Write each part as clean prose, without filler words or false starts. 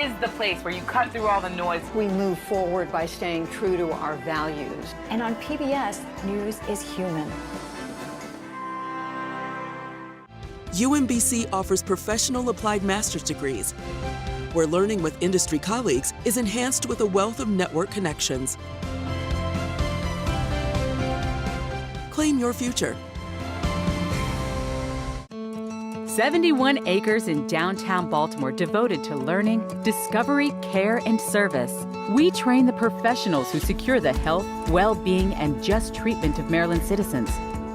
Is the place where you cut through all the noise. We move forward by staying true to our values. And on PBS, news is human. UMBC offers professional applied master's degrees, where learning with industry colleagues is enhanced with a wealth of network connections. Claim your future. 71 acres in downtown Baltimore devoted to learning, discovery, care, and service. We train the professionals who secure the health, well-being, and just treatment of Maryland citizens.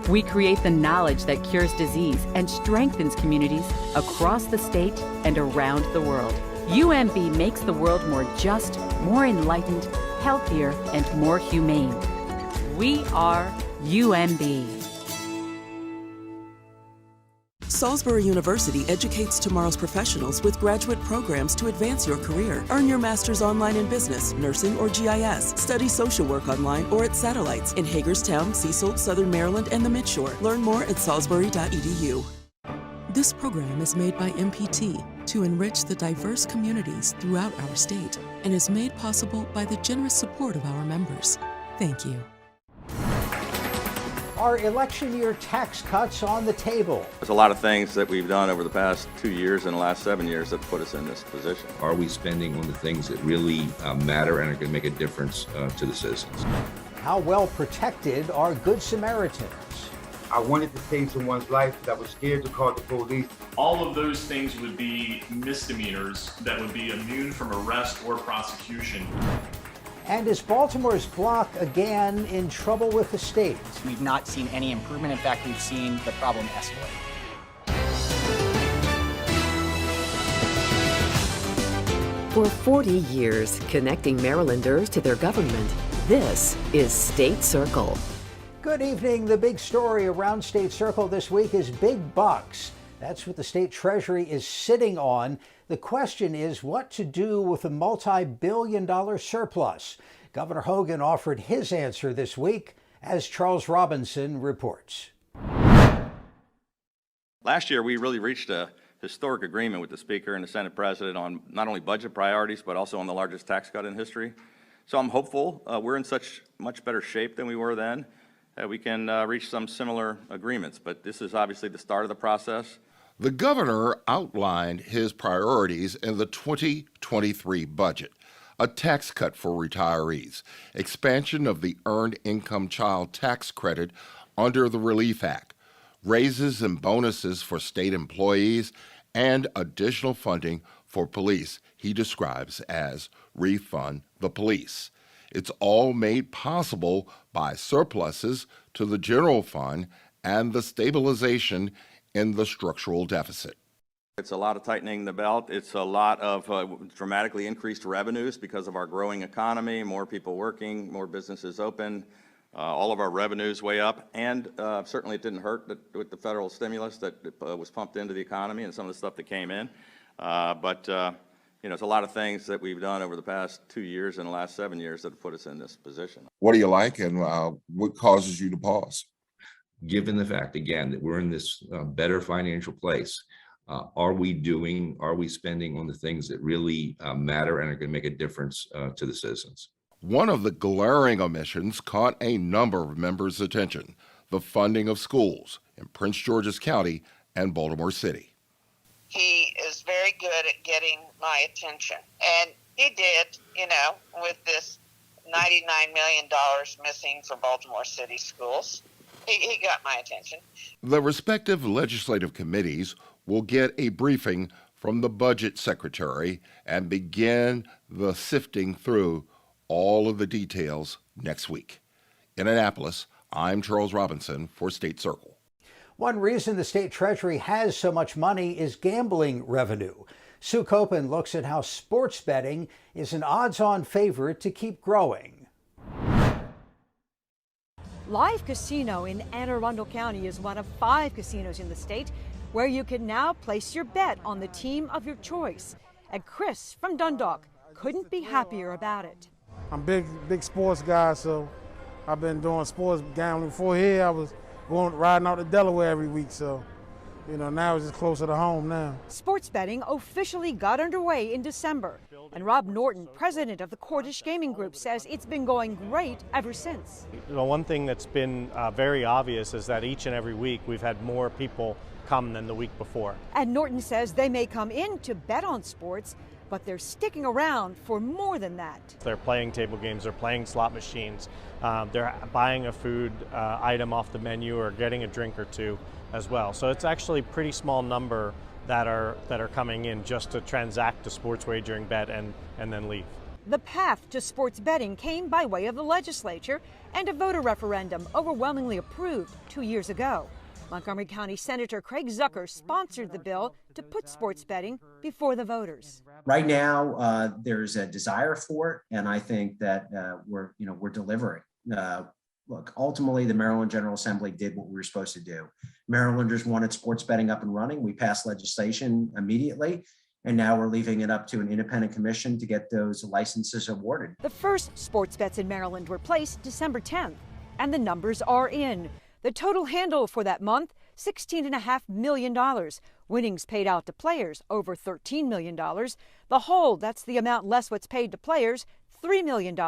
We create the knowledge that cures disease and strengthens communities across the state and around the world. UMB makes the world more just, more enlightened, healthier, and more humane. We are UMB. Salisbury University educates tomorrow's professionals with graduate programs to advance your career. Earn your master's online in business, nursing, or GIS. Study social work online or at Satellites in Hagerstown, Cecil, Southern Maryland, and the Midshore. Learn more at salisbury.edu. This program is made by MPT to enrich the diverse communities throughout our state and is made possible by the generous support of our members. Thank you. Are election year tax cuts on the table? There's a lot of things that we've done over the past 2 years and the last 7 years that put us in this position. Are we spending on the things that really matter and are going to make a difference to the citizens? How well protected are Good Samaritans? I wanted to save someone's life that was scared to call the police. All of those things would be misdemeanors that would be immune from arrest or prosecution. And is Baltimore's bloc again in trouble with the state? We've not seen any improvement. In fact, we've seen the problem escalate. For 40 years, connecting Marylanders to their government, this is State Circle. Good evening. The big story around State Circle this week is big bucks. That's what the state treasury is sitting on. The question is what to do with a multi-billion-dollar surplus. Governor Hogan offered his answer this week, as Charles Robinson reports. Last year, we really reached a historic agreement with the Speaker and the Senate President on not only budget priorities, but also on the largest tax cut in history. So I'm hopeful we're in such much better shape than we were then that we can reach some similar agreements. But this is obviously the start of the process. The governor outlined his priorities in the 2023 budget: a tax cut for retirees, expansion of the Earned Income Child Tax Credit under the Relief Act, raises and bonuses for state employees, and additional funding for police he describes as refund the police. It's all made possible by surpluses to the general fund and the stabilization in the structural deficit. It's a lot of tightening the belt. It's a lot of dramatically increased revenues because of our growing economy, more people working, more businesses open, all of our revenues way up. And certainly it didn't hurt with the federal stimulus that was pumped into the economy and some of the stuff that came in. But it's a lot of things that we've done over the past 2 years and the last 7 years that have put us in this position. What do you like and what causes you to pause? Given the fact, again, that we're in this better financial place, are we spending on the things that really matter and are going to make a difference to the citizens? One of the glaring omissions caught a number of members' attention: the funding of schools in Prince George's County and Baltimore City. He is very good at getting my attention, and he did, with this $99 million missing for Baltimore City schools. He got my attention. The respective legislative committees will get a briefing from the budget secretary and begin the sifting through all of the details next week. In Annapolis, I'm Charles Robinson for State Circle. One reason the state treasury has so much money is gambling revenue. Sue Copen looks at how sports betting is an odds-on favorite to keep growing. Live Casino in Anne Arundel County is one of 5 casinos in the state where you can now place your bet on the team of your choice. And Chris from Dundalk couldn't be happier about it. I'm big sports guy, so I've been doing sports gambling. Before here, I was riding out to Delaware every week, so now it's just closer to home now. Sports betting officially got underway in December. And Rob Norton, president of the Cordish Gaming Group, says it's been going great ever since. One thing that's been very obvious is that each and every week we've had more people come than the week before. And Norton says they may come in to bet on sports, but they're sticking around for more than that. They're playing table games, they're playing slot machines, they're buying a food item off the menu or getting a drink or two as well. So it's actually a pretty small number that are coming in just to transact a sports wagering bet and then leave. The path to sports betting came by way of the legislature and a voter referendum overwhelmingly approved 2 years ago. Montgomery County Senator Craig Zucker sponsored the bill to put sports betting before the voters. Right now, there's a desire for it, and I think that we're delivering. Look, ultimately, the Maryland General Assembly did what we were supposed to do. Marylanders wanted sports betting up and running. We passed legislation immediately, and now we're leaving it up to an independent commission to get those licenses awarded. The first sports bets in Maryland were placed December 10th, and the numbers are in. The total handle for that month, $16.5 million. Winnings paid out to players, over $13 million. The hold, that's the amount less what's paid to players, $3 million.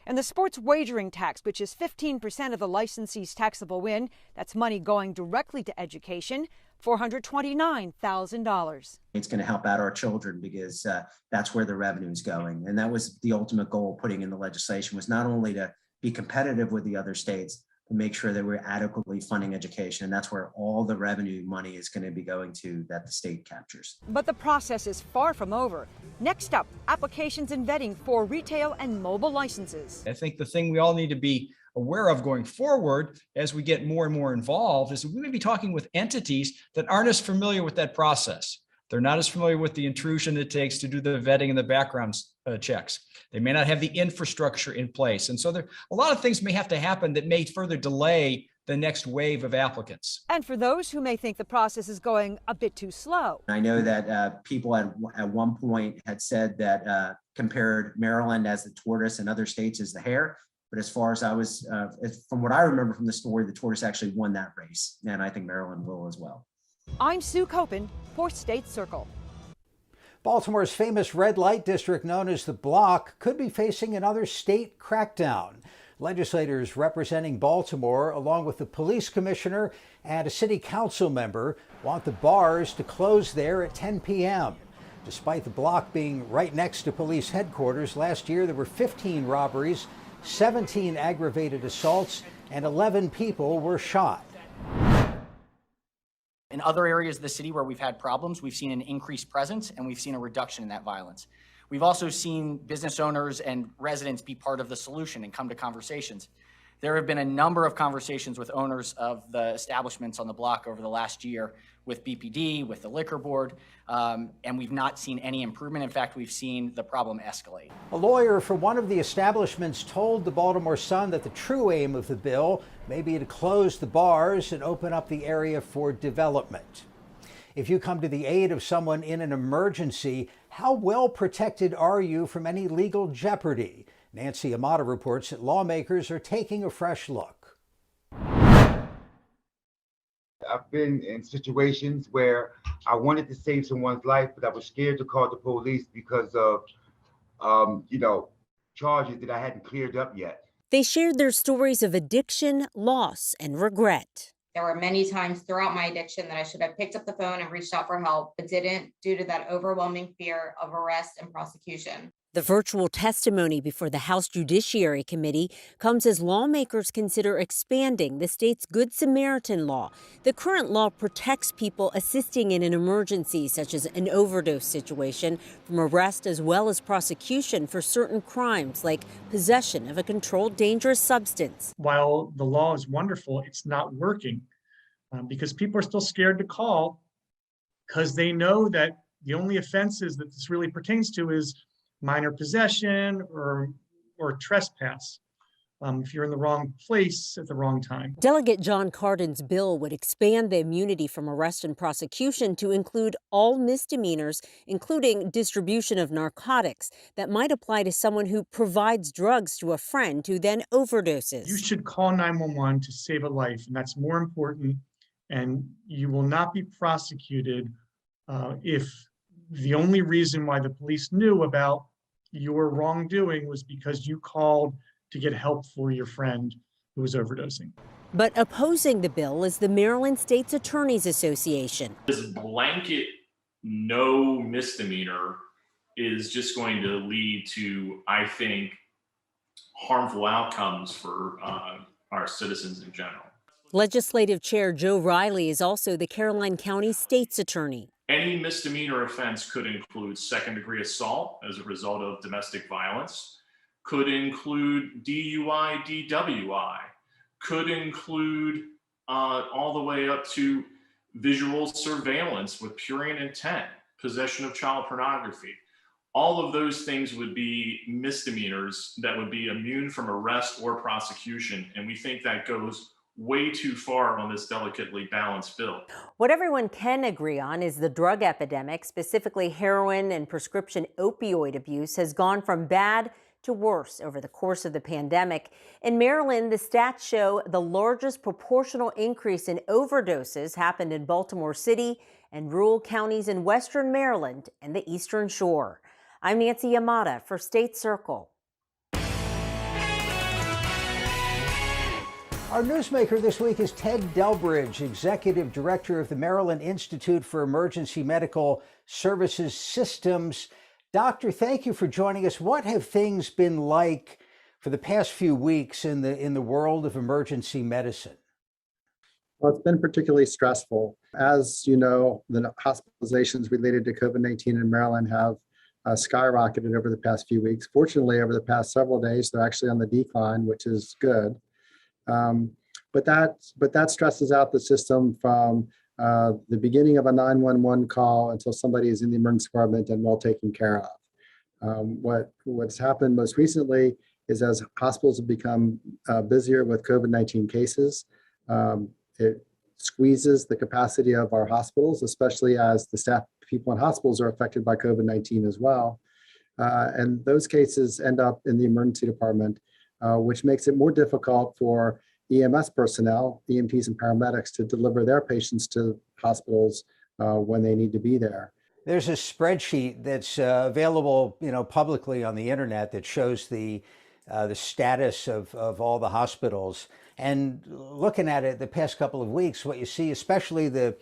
And the sports wagering tax, which is 15% of the licensee's taxable win, that's money going directly to education, $429,000. It's going to help out our children because that's where the revenue is going. And that was the ultimate goal of putting in the legislation, was not only to be competitive with the other states, to make sure that we're adequately funding education. And that's where all the revenue money is going to be going to that the state captures. But the process is far from over. Next up, applications and vetting for retail and mobile licenses. I think the thing we all need to be aware of going forward as we get more and more involved is we may be talking with entities that aren't as familiar with that process. They're not as familiar with the intrusion it takes to do the vetting and the background checks. They may not have the infrastructure in place. And so there a lot of things may have to happen that may further delay the next wave of applicants. And for those who may think the process is going a bit too slow. I know that people at one point had said that compared Maryland as the tortoise and other states as the hare. But as far as from what I remember from the story, the tortoise actually won that race. And I think Maryland will as well. I'm Sue Copen for State Circle. Baltimore's famous red light district known as the Block could be facing another state crackdown. Legislators representing Baltimore, along with the police commissioner and a city council member, want the bars to close there at 10 p.m. Despite the Block being right next to police headquarters, last year there were 15 robberies, 17 aggravated assaults, and 11 people were shot. In other areas of the city where we've had problems, we've seen an increased presence and we've seen a reduction in that violence. We've also seen business owners and residents be part of the solution and come to conversations. There have been a number of conversations with owners of the establishments on the block over the last year with BPD, with the liquor board, and we've not seen any improvement. In fact, we've seen the problem escalate. A lawyer for one of the establishments told the Baltimore Sun that the true aim of the bill may be to close the bars and open up the area for development. If you come to the aid of someone in an emergency, how well protected are you from any legal jeopardy? Nancy Amata reports that lawmakers are taking a fresh look. I've been in situations where I wanted to save someone's life, but I was scared to call the police because of, charges that I hadn't cleared up yet. They shared their stories of addiction, loss, and regret. There were many times throughout my addiction that I should have picked up the phone and reached out for help, but didn't due to that overwhelming fear of arrest and prosecution. The virtual testimony before the House Judiciary Committee comes as lawmakers consider expanding the state's Good Samaritan law. The current law protects people assisting in an emergency, such as an overdose situation, from arrest as well as prosecution for certain crimes like possession of a controlled dangerous substance. While the law is wonderful, it's not working because people are still scared to call because they know that the only offenses that this really pertains to is minor possession or trespass if you're in the wrong place at the wrong time. Delegate John Cardin's bill would expand the immunity from arrest and prosecution to include all misdemeanors, including distribution of narcotics, that might apply to someone who provides drugs to a friend who then overdoses. You should call 911 to save a life, and that's more important, and you will not be prosecuted if the only reason why the police knew about your wrongdoing was because you called to get help for your friend who was overdosing. But opposing the bill is the Maryland State's Attorneys Association. This blanket no misdemeanor is just going to lead to, I think, harmful outcomes for our citizens in general. Legislative Chair Joe Riley is also the Caroline County State's Attorney. Any misdemeanor offense could include second-degree assault as a result of domestic violence, could include DUI, DWI, could include all the way up to visual surveillance with prurient intent, possession of child pornography. All of those things would be misdemeanors that would be immune from arrest or prosecution, and we think that goes way too far on this delicately balanced bill. What everyone can agree on is the drug epidemic, specifically heroin and prescription opioid abuse, has gone from bad to worse over the course of the pandemic. In Maryland, the stats show the largest proportional increase in overdoses happened in Baltimore City and rural counties in Western Maryland and the Eastern Shore. I'm Nancy Yamada for State Circle. Our newsmaker this week is Ted Delbridge, Executive Director of the Maryland Institute for Emergency Medical Services Systems. Doctor, thank you for joining us. What have things been like for the past few weeks in the world of emergency medicine? Well, it's been particularly stressful. As you know, the hospitalizations related to COVID-19 in Maryland have skyrocketed over the past few weeks. Fortunately, over the past several days, they're actually on the decline, which is good. But that stresses out the system from the beginning of a 911 call until somebody is in the emergency department and well taken care of. What's happened most recently is as hospitals have become busier with COVID-19 cases, it squeezes the capacity of our hospitals, especially as the staff people in hospitals are affected by COVID-19 as well. And those cases end up in the emergency department, which makes it more difficult for EMS personnel, EMTs and paramedics, to deliver their patients to hospitals when they need to be there. There's a spreadsheet that's available, publicly on the internet that shows the status of all the hospitals. And looking at it the past couple of weeks, what you see, especially the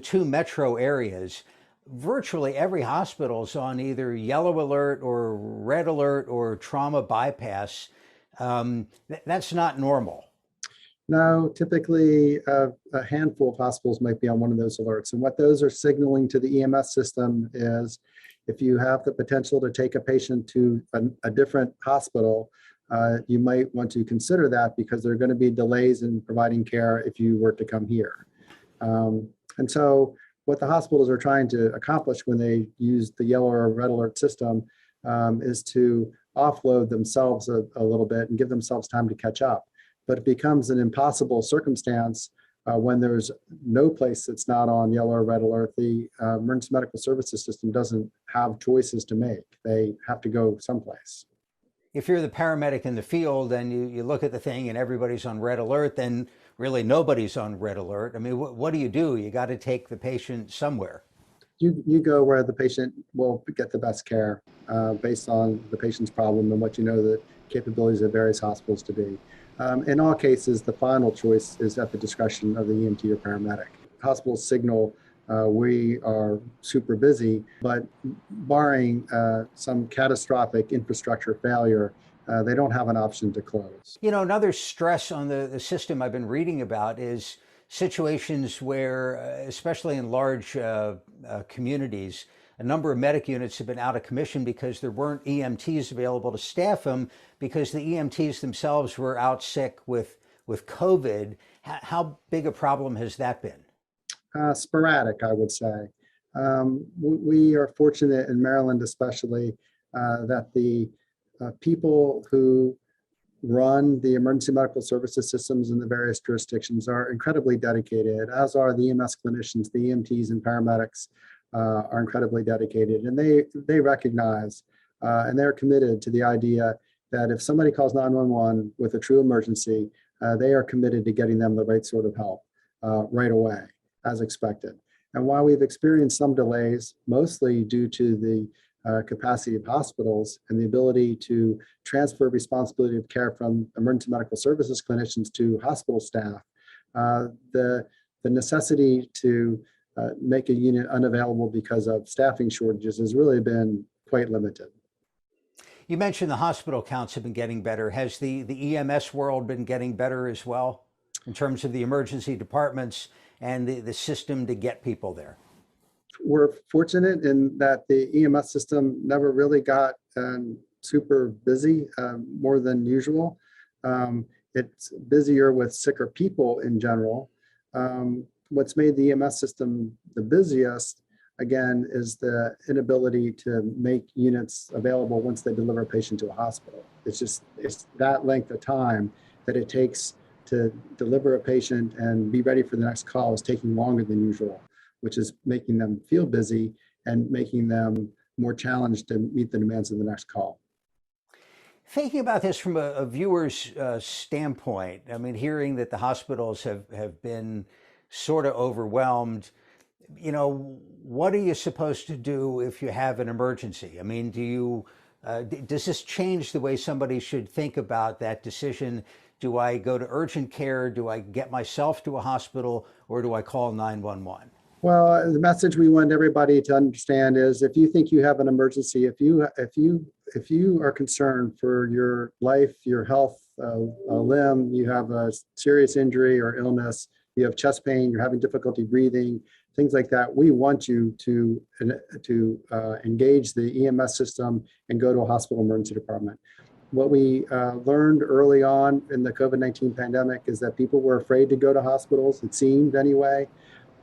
two metro areas, virtually every hospital's on either yellow alert or red alert or trauma bypass. That's not normal. No, typically a handful of hospitals might be on one of those alerts. And what those are signaling to the EMS system is if you have the potential to take a patient to a different hospital, you might want to consider that because there are going to be delays in providing care if you were to come here. And so what the hospitals are trying to accomplish when they use the yellow or red alert system is to offload themselves a little bit and give themselves time to catch up. But it becomes an impossible circumstance when there's no place that's not on yellow or red alert. The emergency medical services system doesn't have choices to make. They have to go someplace. If you're the paramedic in the field and you look at the thing and everybody's on red alert, then really nobody's on red alert. I mean, what do? You got to take the patient somewhere. You go where the patient will get the best care based on the patient's problem and what you know the capabilities of various hospitals to be. In all cases, the final choice is at the discretion of the EMT or paramedic. Hospitals signal we are super busy, but barring some catastrophic infrastructure failure, they don't have an option to close. Another stress on the system I've been reading about is situations where, especially in large communities, a number of medic units have been out of commission because there weren't EMTs available to staff them because the EMTs themselves were out sick with COVID. How big a problem has that been? Sporadic, I would say. We are fortunate in Maryland especially that the people who run the emergency medical services systems in the various jurisdictions are incredibly dedicated, as are the EMS clinicians, the EMTs and paramedics are incredibly dedicated. And they recognize and they're committed to the idea that if somebody calls 911 with a true emergency, they are committed to getting them the right sort of help right away, as expected. And while we've experienced some delays, mostly due to the capacity of hospitals and the ability to transfer responsibility of care from emergency medical services clinicians to hospital staff, the necessity to make a unit unavailable because of staffing shortages has really been quite limited. You mentioned the hospital counts have been getting better. Has the EMS world been getting better as well in terms of the emergency departments and the system to get people there? We're fortunate in that the EMS system never really got super busy, more than usual. It's busier with sicker people in general. What's made the EMS system the busiest, again, is the inability to make units available once they deliver a patient to a hospital. It's that length of time that it takes to deliver a patient and be ready for the next call is taking longer than usual, which is making them feel busy and making them more challenged to meet the demands of the next call. Thinking about this from a viewer's standpoint, I mean, hearing that the hospitals have been sort of overwhelmed, you know, what are you supposed to do if you have an emergency? I mean, does this change the way somebody should think about that decision? Do I go to urgent care? Do I get myself to a hospital, or do I call 911? Well, the message we want everybody to understand is if you think you have an emergency, if you are concerned for your life, your health, a limb, you have a serious injury or illness, you have chest pain, you're having difficulty breathing, things like that, we want you to engage the EMS system and go to a hospital emergency department. What we learned early on in the COVID-19 pandemic is that people were afraid to go to hospitals, it seemed anyway.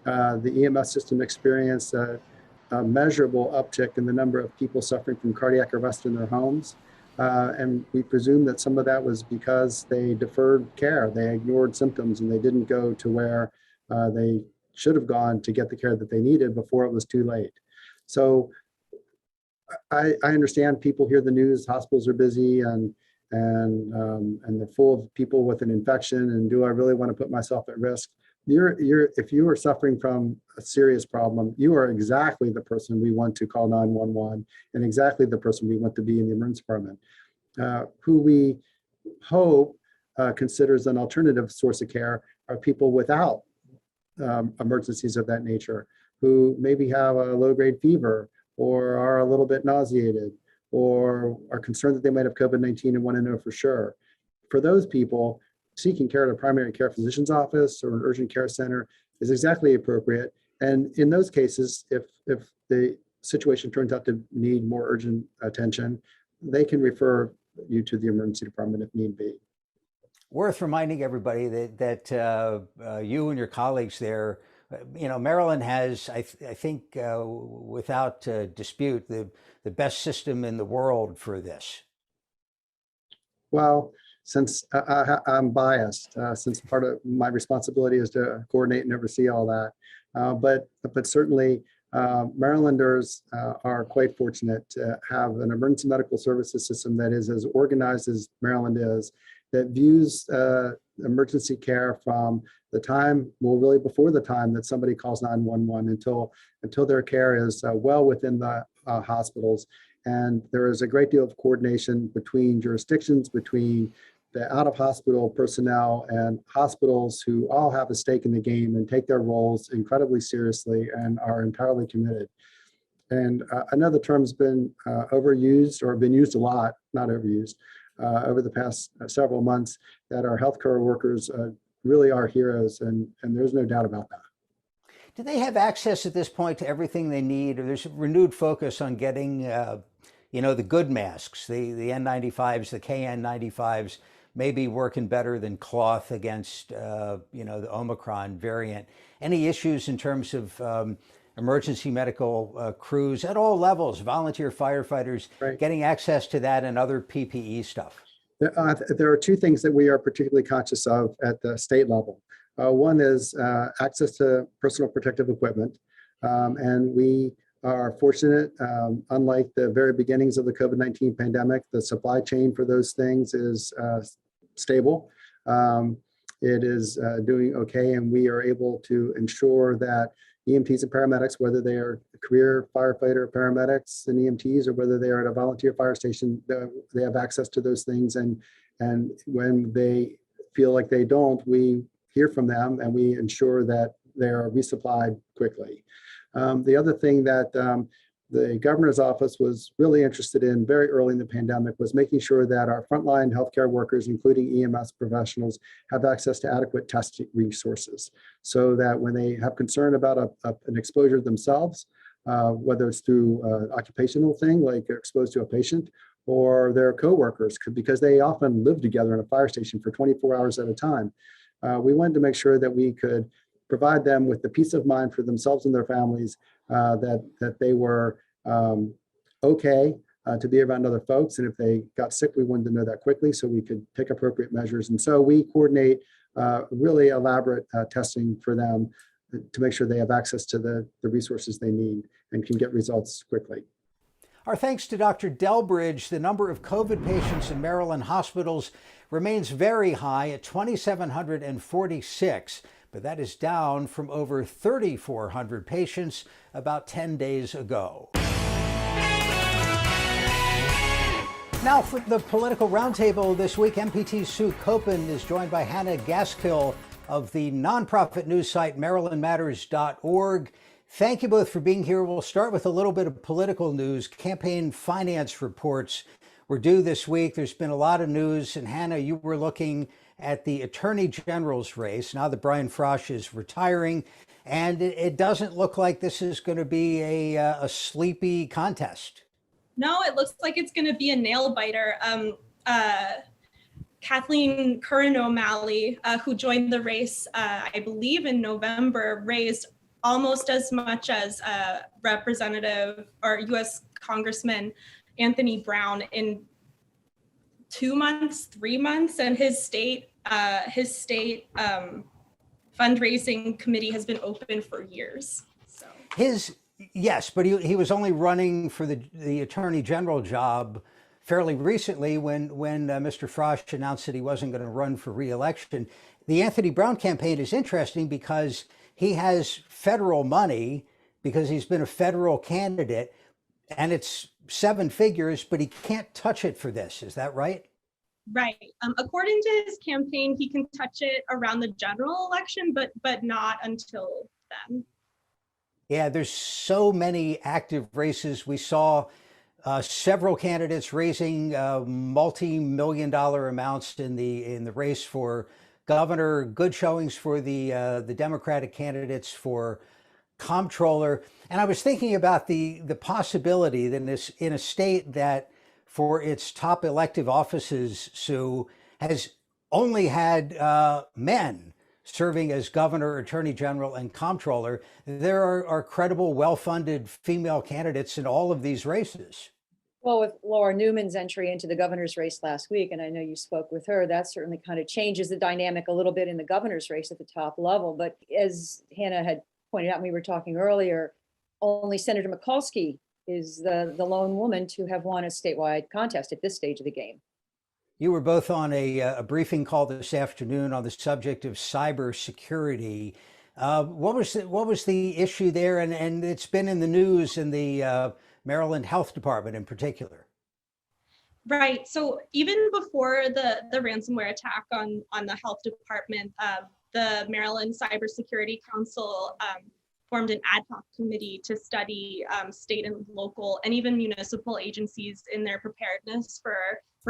The EMS system experienced a measurable uptick in the number of people suffering from cardiac arrest in their homes. And we presume that some of that was because they deferred care. They ignored symptoms and they didn't go to where they should have gone to get the care that they needed before it was too late. So I understand people hear the news, hospitals are busy and they're full of people with an infection, and do I really want to put myself at risk? If you are suffering from a serious problem, you are exactly the person we want to call 911 and exactly the person we want to be in the emergency department, who we hope considers an alternative source of care are people without emergencies of that nature, who maybe have a low-grade fever or are a little bit nauseated or are concerned that they might have COVID-19 and want to know for sure. For those people, seeking care at a primary care physician's office or an urgent care center is exactly appropriate. And in those cases, if the situation turns out to need more urgent attention, they can refer you to the emergency department if need be. Worth reminding everybody that you and your colleagues there, you know, Maryland has, I think, without dispute, the best system in the world for this. Well, since I'm biased, since part of my responsibility is to coordinate and oversee all that, but certainly Marylanders are quite fortunate to have an emergency medical services system that is as organized as Maryland is, that views emergency care from the time, well, really before the time that somebody calls 911 until their care is well within the hospitals. And there is a great deal of coordination between jurisdictions, between the out-of-hospital personnel and hospitals, who all have a stake in the game and take their roles incredibly seriously and are entirely committed. And another term's been overused, or been used a lot, not overused, over the past several months, that our healthcare workers really are heroes, and there's no doubt about that. Do they have access at this point to everything they need, or there's a renewed focus on getting, you know, the good masks, the N95s, the KN95s, maybe working better than cloth against, you know, the Omicron variant? Any issues in terms of emergency medical crews at all levels, volunteer firefighters, right, getting access to that and other PPE stuff? There are two things that we are particularly conscious of at the state level. One is access to personal protective equipment. And we are fortunate, unlike the very beginnings of the COVID-19 pandemic, the supply chain for those things is stable. It is doing okay, and we are able to ensure that EMTs and paramedics, whether they are career firefighter paramedics and EMTs, or whether they are at a volunteer fire station, they have access to those things. And when they feel like they don't, we hear from them and we ensure that they are resupplied quickly. The other thing that the governor's office was really interested in very early in the pandemic was making sure that our frontline healthcare workers, including EMS professionals, have access to adequate testing resources so that when they have concern about an exposure themselves, whether it's through an occupational thing like they're exposed to a patient, or their coworkers, because they often live together in a fire station for 24 hours at a time. We wanted to make sure that we could provide them with the peace of mind for themselves and their families that they were okay to be around other folks. And if they got sick, we wanted to know that quickly so we could take appropriate measures. And so we coordinate really elaborate testing for them to make sure they have access to the resources they need and can get results quickly. Our thanks to Dr. Delbridge. The number of COVID patients in Maryland hospitals remains very high at 2,746, but that is down from over 3,400 patients about 10 days ago. Now for the political roundtable this week, MPT Sue Copen is joined by Hannah Gaskill of the nonprofit news site MarylandMatters.org. Thank you both for being here. We'll start with a little bit of political news. Campaign finance reports were due this week. There's been a lot of news. And Hannah, you were looking at the Attorney General's race now that Brian Frosch is retiring. And it doesn't look like this is going to be a sleepy contest. No, it looks like it's going to be a nail biter. Kathleen Curran O'Malley, who joined the race, I believe in November, raised almost as much as Representative or U.S. Congressman Anthony Brown in 2 months, 3 months, and his state fundraising committee has been open for years. So Yes, but he was only running for the Attorney General job fairly recently when Mr. Frosch announced that he wasn't going to run for re-election. The Anthony Brown campaign is interesting because he has federal money because he's been a federal candidate, and it's 7 figures, but he can't touch it for this. Is that right? Right. According to his campaign, he can touch it around the general election, but not until then. Yeah, there's so many active races. We saw several candidates raising multi-million-dollar amounts in the race for governor, good showings for the Democratic candidates for comptroller. And I was thinking about the possibility that in a state that for its top elective offices, Sue, has only had men serving as governor, attorney general, and comptroller, there are credible, well-funded female candidates in all of these races. Well, with Laura Newman's entry into the governor's race last week, and I know you spoke with her, that certainly kind of changes the dynamic a little bit in the governor's race at the top level. But as Hannah had pointed out when we were talking earlier, only Senator Mikulski is the lone woman to have won a statewide contest at this stage of the game. You were both on a briefing call this afternoon on the subject of cybersecurity. What was the issue there? And it's been in the news in the Maryland Health Department in particular. Right. So even before the ransomware attack on the health department, the Maryland Cybersecurity Council formed an ad hoc committee to study state and local and even municipal agencies in their preparedness for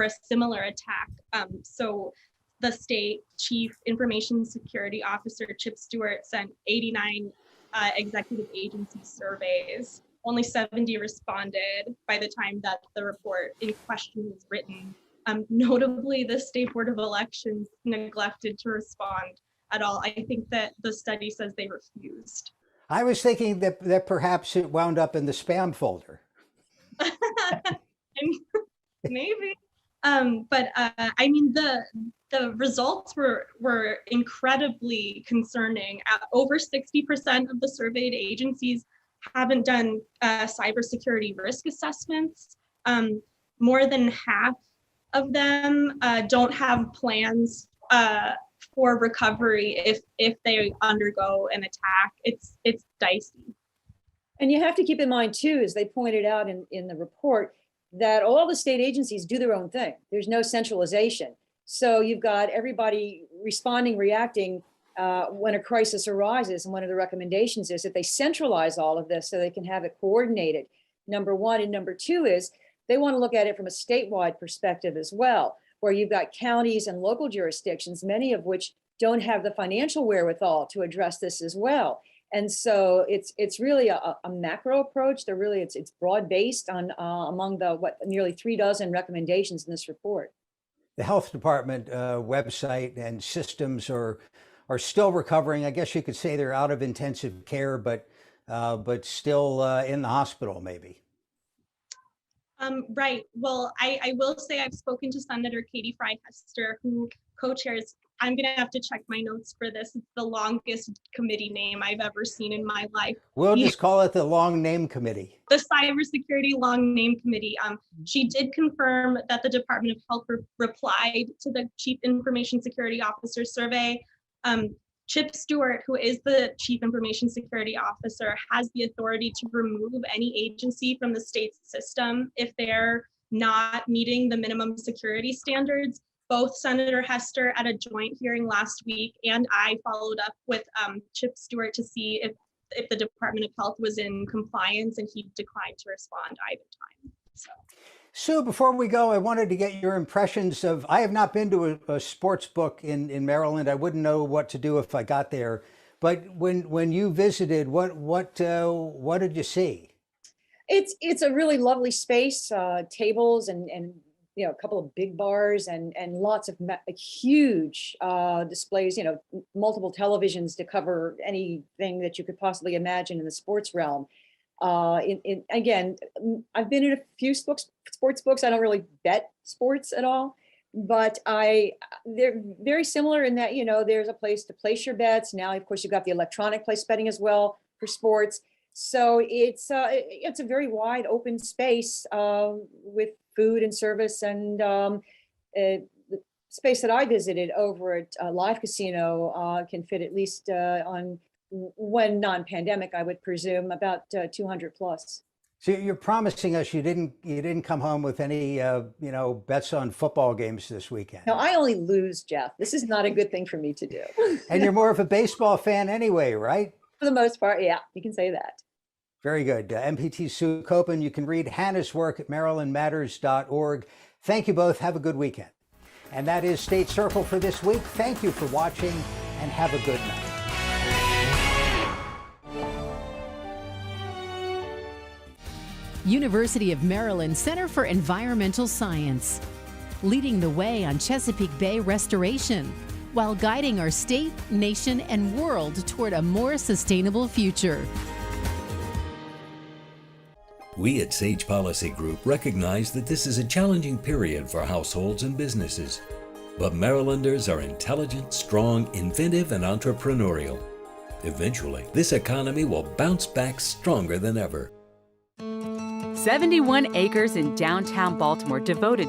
a similar attack. So the state chief information security officer, Chip Stewart, sent 89 executive agency surveys. Only 70 responded by the time that the report in question was written. Notably, the State Board of Elections neglected to respond at all. I think that the study says they refused. I was thinking that perhaps it wound up in the spam folder. Maybe. But I mean, the results were incredibly concerning. Over 60% of the surveyed agencies haven't done cybersecurity risk assessments. More than half of them don't have plans for recovery if they undergo an attack. It's dicey. And you have to keep in mind too, as they pointed out in the report, that all the state agencies do their own thing. There's no centralization. So you've got everybody responding, reacting when a crisis arises. And one of the recommendations is that they centralize all of this so they can have it coordinated, number one. And number two is they want to look at it from a statewide perspective as well, where you've got counties and local jurisdictions, many of which don't have the financial wherewithal to address this as well. And so it's really a macro approach. It's broad based on among the nearly 36 recommendations in this report. The health department website and systems are still recovering. I guess you could say they're out of intensive care, but still in the hospital maybe. Right. Well, I will say I've spoken to Senator Katie Fry-Hester, who co-chairs. I'm going to have to check my notes for this. It's the longest committee name I've ever seen in my life. We'll just call it the Long Name Committee. The Cybersecurity Long Name Committee. She did confirm that the Department of Health replied to the Chief Information Security Officer survey. Chip Stewart, who is the Chief Information Security Officer, has the authority to remove any agency from the state's system if they're not meeting the minimum security standards. Both Senator Hester at a joint hearing last week and I followed up with Chip Stewart to see if the Department of Health was in compliance, and he declined to respond either time. Sue, before we go, I wanted to get your impressions of, I have not been to a sports book in Maryland. I wouldn't know what to do if I got there. But when you visited, what did you see? It's a really lovely space, tables and a couple of big bars and lots of huge displays, multiple televisions to cover anything that you could possibly imagine in the sports realm. Again, I've been in a few sports books. I don't really bet sports at all, but they're very similar in that, there's a place to place your bets. Now, of course, you've got the electronic place betting as well for sports. So it's a very wide open space with food and service, and the space that I visited over at Live Casino can fit at least on when non-pandemic, I would presume, about 200 plus. So you're promising us you didn't come home with any bets on football games this weekend. No, I only lose, Jeff. This is not a good thing for me to do. And you're more of a baseball fan anyway, right? For the most part, yeah, you can say that. Very good. MPT Sue Copen. You can read Hannah's work at marylandmatters.org. Thank you both. Have a good weekend. And that is State Circle for this week. Thank you for watching and have a good night. University of Maryland Center for Environmental Science, leading the way on Chesapeake Bay restoration while guiding our state, nation, and world toward a more sustainable future. We at Sage Policy Group recognize that this is a challenging period for households and businesses. But Marylanders are intelligent, strong, inventive, and entrepreneurial. Eventually, this economy will bounce back stronger than ever. 71 acres in downtown Baltimore devoted